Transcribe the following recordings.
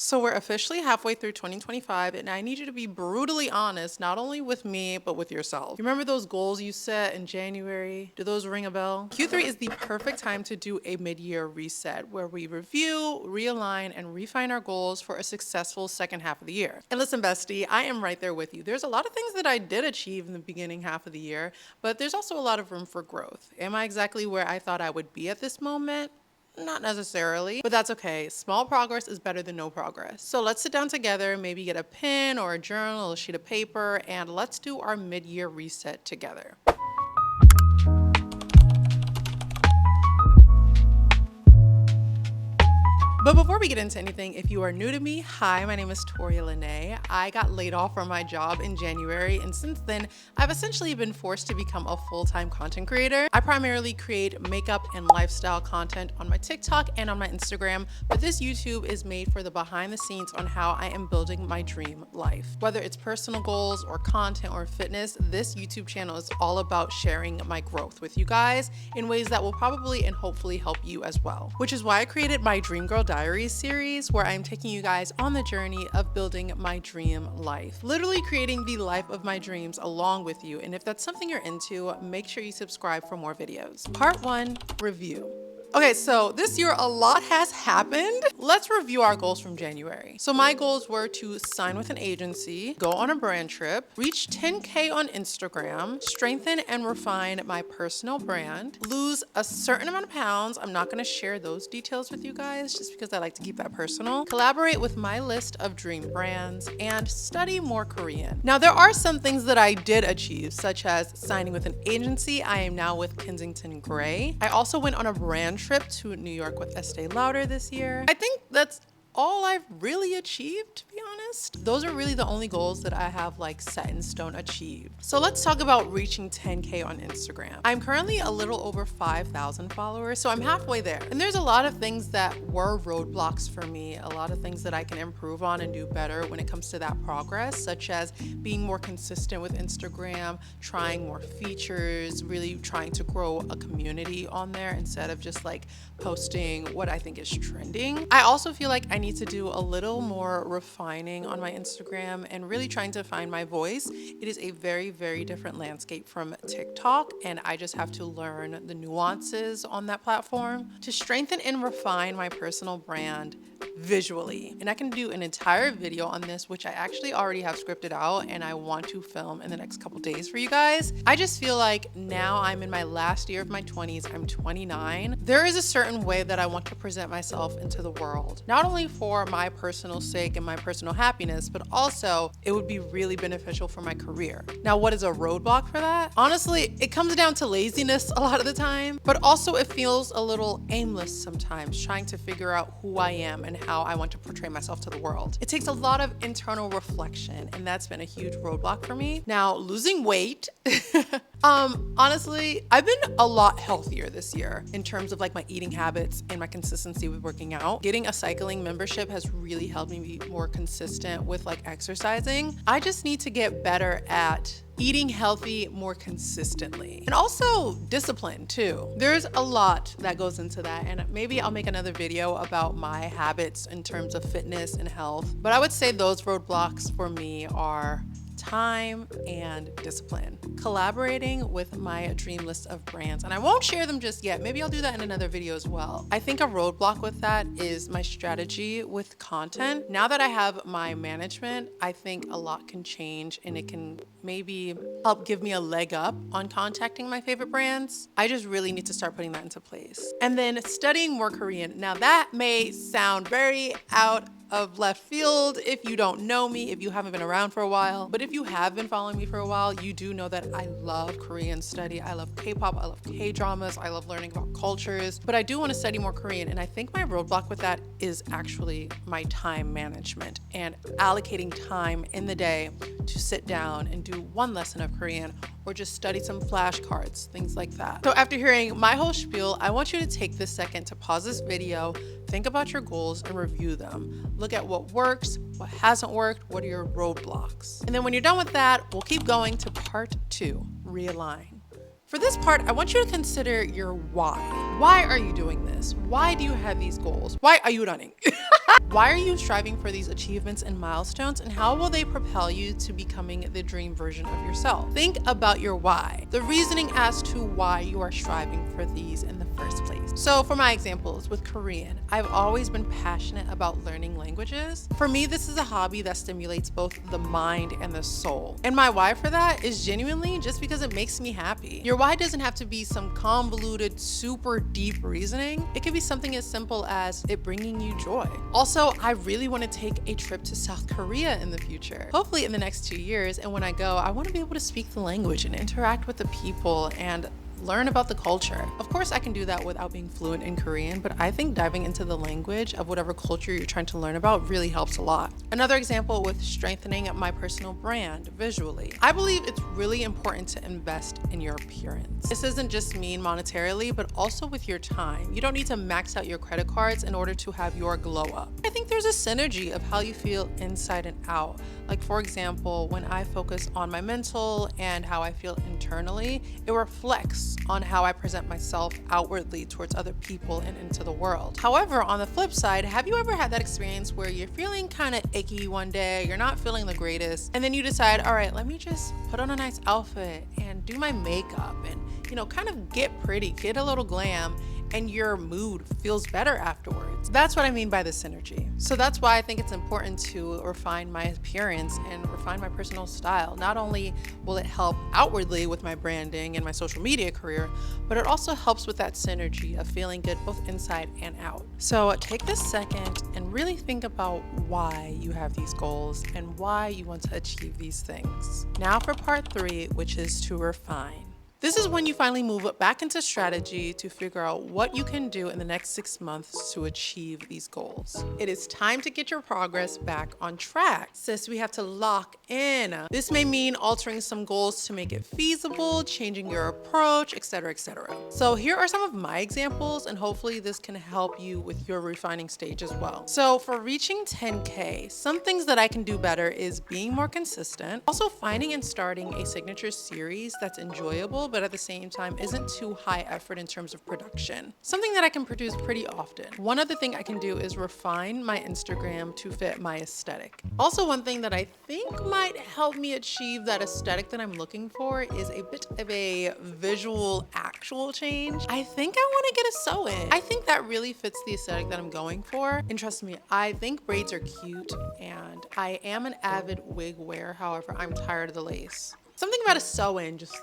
So we're officially halfway through 2025, and I need you to be brutally honest, not only with me, but with yourself. You remember those goals you set in January? Do those ring a bell? Q3 is the perfect time to do a mid-year reset where we review, realign, and refine our goals for a successful second half of the year. And listen, bestie, I am right there with you. There's a lot of things that I did achieve in the beginning half of the year, but there's also a lot of room for growth. Am I exactly where I thought I would be at this moment? Not necessarily, but that's okay. Small progress is better than no progress. So let's sit down together, maybe get a pen or a journal, a sheet of paper, and let's do our mid-year reset together. But before we get into anything, if you are new to me, hi, my name is Toria Lene. I got laid off from my job in January, and since then, I've essentially been forced to become a full-time content creator. I primarily create makeup and lifestyle content on my TikTok and on my Instagram, but this YouTube is made for the behind the scenes on how I am building my dream life. Whether it's personal goals or content or fitness, this YouTube channel is all about sharing my growth with you guys in ways that will probably and hopefully help you as well. Which is why I created my Dream Girl Diaries series, where I'm taking you guys on the journey of building my dream life. Literally creating the life of my dreams along with you. And if that's something you're into, make sure you subscribe for more videos. Part 1, review. Okay, so this year a lot has happened. Let's review our goals from January. So my goals were to sign with an agency, go on a brand trip, reach 10K on Instagram, strengthen and refine my personal brand, lose a certain amount of pounds. I'm not gonna share those details with you guys just because I like to keep that personal. Collaborate with my list of dream brands and study more Korean. Now there are some things that I did achieve, such as signing with an agency. I am now with Kensington Gray. I also went on a brand trip to New York with Estee Lauder this year. I think that's all I've really achieved, to be honest. Those are really the only goals that I have like set in stone achieved. So let's talk about reaching 10K on Instagram. I'm currently a little over 5,000 followers, so I'm halfway there. And there's a lot of things that were roadblocks for me, a lot of things that I can improve on and do better when it comes to that progress, such as being more consistent with Instagram, trying more features, really trying to grow a community on there instead of just like posting what I think is trending. I also feel like I need to do a little more refining on my Instagram and really trying to find my voice. It is a very, very different landscape from TikTok, and I just have to learn the nuances on that platform to strengthen and refine my personal brand visually. And I can do an entire video on this, which I actually already have scripted out and I want to film in the next couple days for you guys. I just feel like now I'm in my last year of my 20s. I'm 29. There is a certain way that I want to present myself into the world, not only for my personal sake and my personal happiness, but also it would be really beneficial for my career. Now, what is a roadblock for that? Honestly, it comes down to laziness a lot of the time, but also it feels a little aimless sometimes, trying to figure out who I am and how I want to portray myself to the world. It takes a lot of internal reflection, and that's been a huge roadblock for me. Now, losing weight, honestly, I've been a lot healthier this year in terms of like my eating habits and my consistency with working out. Getting a cycling membership has really helped me be more consistent with like exercising. I just need to get better at eating healthy more consistently, and also discipline too. There's a lot that goes into that, and maybe I'll make another video about my habits in terms of fitness and health. But I would say those roadblocks for me are time and discipline. Collaborating with my dream list of brands, and I won't share them just yet. Maybe I'll do that in another video as well. I think a roadblock with that is my strategy with content. Now that I have my management, I think a lot can change and it can maybe help give me a leg up on contacting my favorite brands. I just really need to start putting that into place. And then studying more Korean. Now that may sound very out of left field if you don't know me, if you haven't been around for a while. But if you have been following me for a while, you do know that I love Korean study. I love K-pop, I love K-dramas, I love learning about cultures, but I do want to study more Korean. And I think my roadblock with that is actually my time management and allocating time in the day to sit down and do one lesson of Korean or just study some flashcards, things like that. So after hearing my whole spiel, I want you to take this second to pause this video, think about your goals and review them. Look at what works, what hasn't worked, what are your roadblocks. And then when you're done with that, we'll keep going to part 2, realign. For this part, I want you to consider your why. Why are you doing this? Why do you have these goals? Why are you running? Why are you striving for these achievements and milestones, and how will they propel you to becoming the dream version of yourself? Think about your why, the reasoning as to why you are striving for these in the first place. So for my examples with Korean, I've always been passionate about learning languages. For me, this is a hobby that stimulates both the mind and the soul. And my why for that is genuinely just because it makes me happy. Your why doesn't have to be some convoluted, super deep reasoning. It could be something as simple as it bringing you joy. Also, I really want to take a trip to South Korea in the future, hopefully in the next 2 years. And when I go, I want to be able to speak the language and interact with the people and learn about the culture. Of course, I can do that without being fluent in Korean, but I think diving into the language of whatever culture you're trying to learn about really helps a lot. Another example with strengthening my personal brand visually. I believe it's really important to invest in your appearance. This doesn't just mean monetarily, but also with your time. You don't need to max out your credit cards in order to have your glow up. I think there's a synergy of how you feel inside and out. Like for example, when I focus on my mental and how I feel internally, it reflects on how I present myself outwardly towards other people and into the world. However, on the flip side, have you ever had that experience where you're feeling kind of icky one day, you're not feeling the greatest, and then you decide, all right, let me just put on a nice outfit and do my makeup and, kind of get pretty, get a little glam, and your mood feels better afterwards. That's what I mean by the synergy. So that's why I think it's important to refine my appearance and refine my personal style. Not only will it help outwardly with my branding and my social media career, but it also helps with that synergy of feeling good both inside and out. So take this second and really think about why you have these goals and why you want to achieve these things. Now for part 3, which is to refine. This is when you finally move back into strategy to figure out what you can do in the next 6 months to achieve these goals. It is time to get your progress back on track. Sis, we have to lock in. This may mean altering some goals to make it feasible, changing your approach, etc., etc. So here are some of my examples, and hopefully this can help you with your refining stage as well. So for reaching 10K, some things that I can do better is being more consistent, also finding and starting a signature series that's enjoyable, but at the same time isn't too high effort in terms of production. Something that I can produce pretty often. One other thing I can do is refine my Instagram to fit my aesthetic. Also, one thing that I think might help me achieve that aesthetic that I'm looking for is a bit of a visual actual change. I think I want to get a sew-in. I think that really fits the aesthetic that I'm going for. And trust me, I think braids are cute, and I am an avid wig wearer. However, I'm tired of the lace. Something about a sew-in just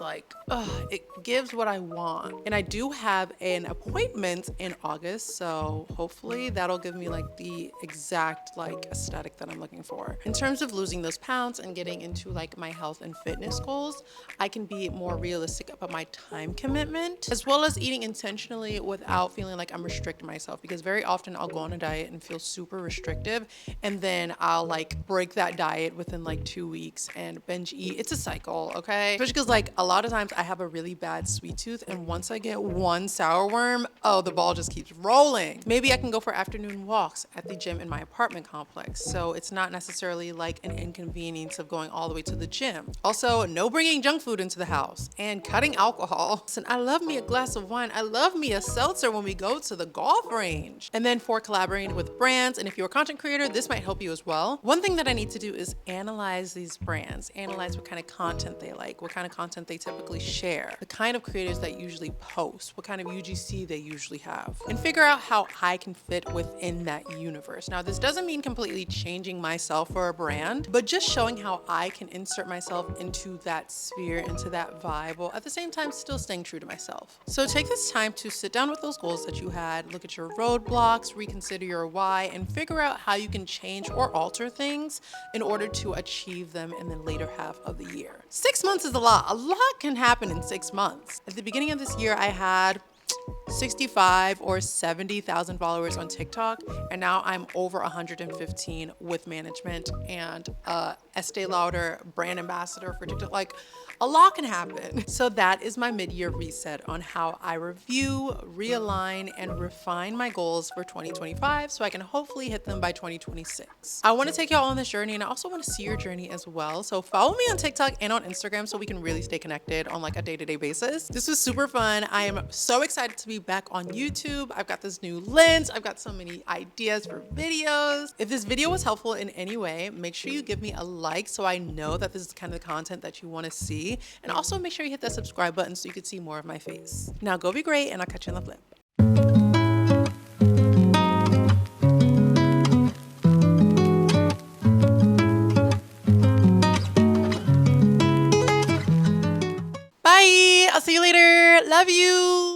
it gives what I want. And I do have an appointment in August, so hopefully that'll give me the exact aesthetic that I'm looking for. In terms of losing those pounds and getting into my health and fitness goals, I can be more realistic about my time commitment, as well as eating intentionally without feeling like I'm restricting myself, because very often I'll go on a diet and feel super restrictive, and then I'll break that diet within 2 weeks and binge eat. It's a cycle. Okay, especially because a lot of times I have a really bad sweet tooth, and once I get one sour worm, the ball just keeps rolling. Maybe I can go for afternoon walks at the gym in my apartment complex, so it's not necessarily an inconvenience of going all the way to the gym. Also, no bringing junk food into the house and cutting alcohol. Listen, I love me a glass of wine. I love me a seltzer when we go to the golf range. And then for collaborating with brands, and if you're a content creator, this might help you as well. One thing that I need to do is analyze these brands, analyze what kind of content they like, what kind of content they typically share, the kind of creators that usually post, what kind of UGC they usually have, and figure out how I can fit within that universe. Now, this doesn't mean completely changing myself for a brand, but just showing how I can insert myself into that sphere, into that vibe, while at the same time still staying true to myself. So take this time to sit down with those goals that you had, look at your roadblocks, reconsider your why, and figure out how you can change or alter things in order to achieve them in the later half of the year. 6 months is a lot. A lot can happen in 6 months. At the beginning of this year, I had 65 or 70,000 followers on TikTok, and now I'm over 115 with management and Estee Lauder brand ambassador for TikTok. Like, a lot can happen. So that is my mid-year reset on how I review, realign, and refine my goals for 2025 so I can hopefully hit them by 2026. I want to take y'all on this journey, and I also want to see your journey as well. So follow me on TikTok and on Instagram so we can really stay connected on like a day-to-day basis. This was super fun. I am so excited to be back on YouTube. I've got this new lens. I've got so many ideas for videos. If this video was helpful in any way, make sure you give me a like so I know that this is kind of the content that you want to see. And also make sure you hit that subscribe button so you can see more of my face. Now go be great, and I'll catch you on the flip. Bye. I'll see you later. Love you.